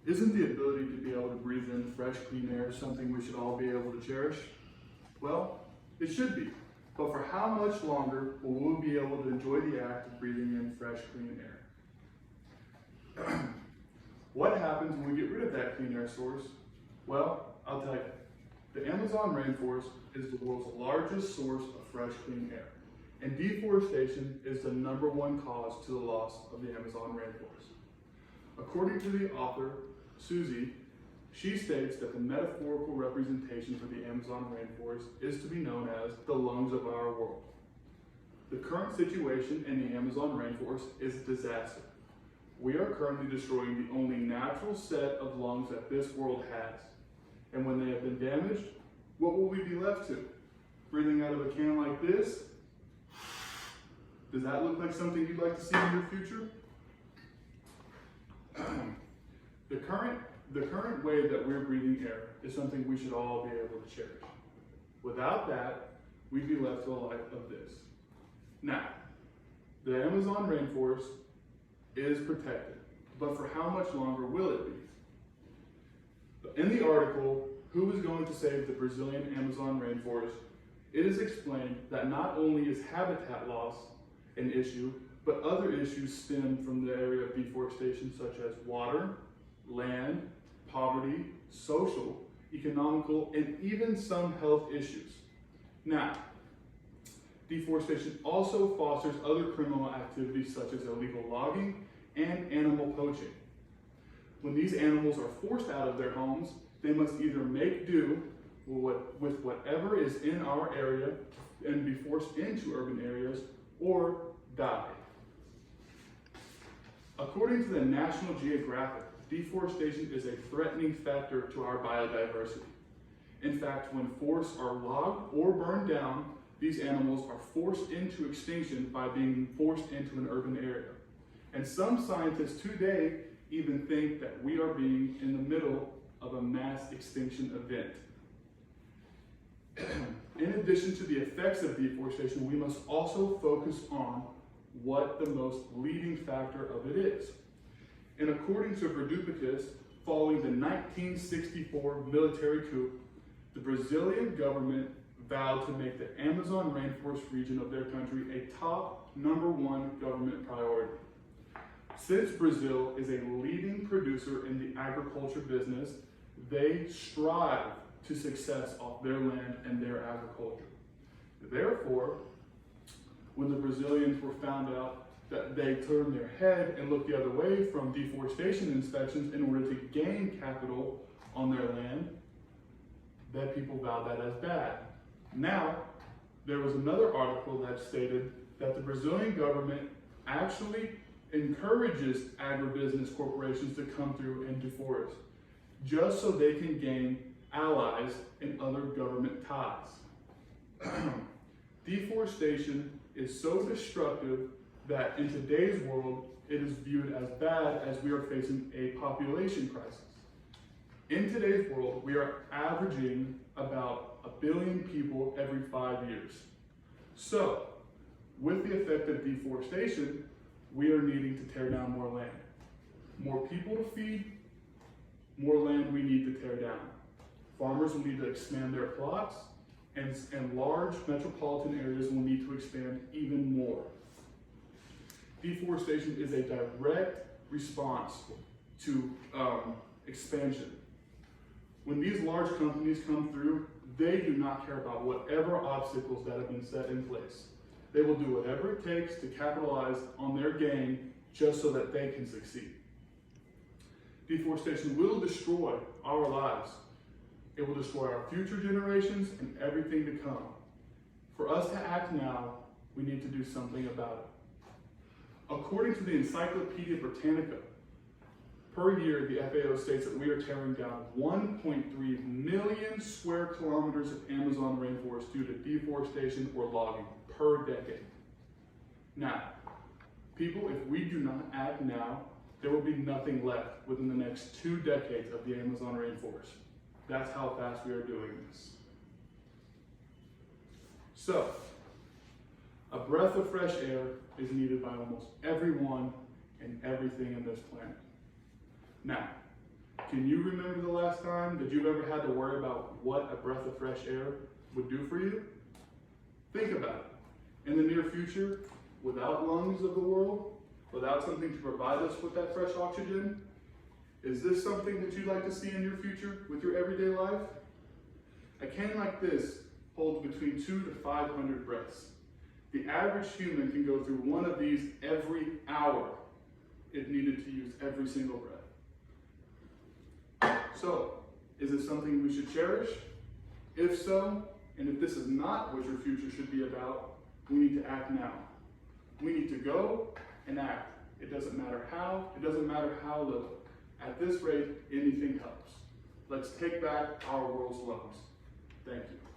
Isn't the ability to be able to breathe in fresh, clean air something we should all be able to cherish? Well, it should be. But for how much longer will we be able to enjoy the act of breathing in fresh, clean air? What happens when we get rid of that clean air source? Well, I'll tell you. The Amazon rainforest is the world's largest source of fresh, clean air. And deforestation is the #1 cause to the loss of the Amazon rainforest. According to the author, Susie, she states that the metaphorical representation for the Amazon rainforest is to be known as the lungs of our world. The current situation in the Amazon rainforest is a disaster. We are currently destroying the only natural set of lungs that this world has. And when they have been damaged, what will we be left to? Breathing out of a can like this? Does that look like something you'd like to see in your future? The current way that we're breathing air is something we should all be able to cherish. Without that, we'd be left to a life of this. Now, the Amazon rainforest is protected, but for how much longer will it be? In the article, Who is Going to Save the Brazilian Amazon Rainforest? It is explained that not only is habitat loss an issue, but other issues stem from the area of deforestation such as water, land, poverty, social, economical, and even some health issues. Now, deforestation also fosters other criminal activities such as illegal logging and animal poaching. When these animals are forced out of their homes, they must either make do with whatever is in our area and be forced into urban areas, or die. According to the National Geographic, deforestation is a threatening factor to our biodiversity. In fact, when forests are logged or burned down, these animals are forced into extinction by being forced into an urban area. And some scientists today even think that we are being in the middle of a mass extinction event. In addition to the effects of deforestation, we must also focus on what the most leading factor of it is. And according to Verdupicus, following the 1964 military coup, the Brazilian government vowed to make the Amazon rainforest region of their country a top #1 government priority. Since Brazil is a leading producer in the agriculture business, they strive to success off their land and their agriculture. Therefore, when the Brazilians were found out that they turned their head and looked the other way from deforestation inspections in order to gain capital on their land, that people vowed that as bad. Now, there was another article that stated that the Brazilian government actually encourages agribusiness corporations to come through and deforest, just so they can gain allies in other government ties. Deforestation is so destructive that in today's world, it is viewed as bad as we are facing a population crisis. In today's world, we are averaging about 1 billion people every 5 years. So, with the effect of deforestation, we are needing to tear down more land. More people to feed, more land we need to tear down. Farmers will need to expand their plots, and large metropolitan areas will need to expand even more. Deforestation is a direct response to expansion. When these large companies come through, they do not care about whatever obstacles that have been set in place. They will do whatever it takes to capitalize on their gain just so that they can succeed. Deforestation will destroy our lives. It will destroy our future generations and everything to come. For us to act now, we need to do something about it. According to the Encyclopedia Britannica, per year, the FAO states that we are tearing down 1.3 million square kilometers of Amazon rainforest due to deforestation or logging per decade. Now, people, if we do not act now, there will be nothing left within the next 2 decades of the Amazon rainforest. That's how fast we are doing this. So, a breath of fresh air is needed by almost everyone and everything in this planet. Now, Can you remember the last time that you've ever had to worry about what a breath of fresh air would do for you? Think about it. In the near future, without lungs of the world, without something to provide us with that fresh oxygen, is this something that you'd like to see in your future with your everyday life? A can like this holds between 200 to 500 breaths. The average human can go through one of these every hour if needed to use every single breath. So, is it something we should cherish? If so, and if this is not what your future should be about, we need to act now. We need to go and act. It doesn't matter how, it doesn't matter how little. At this rate, anything helps. Let's take back our world's lungs. Thank you.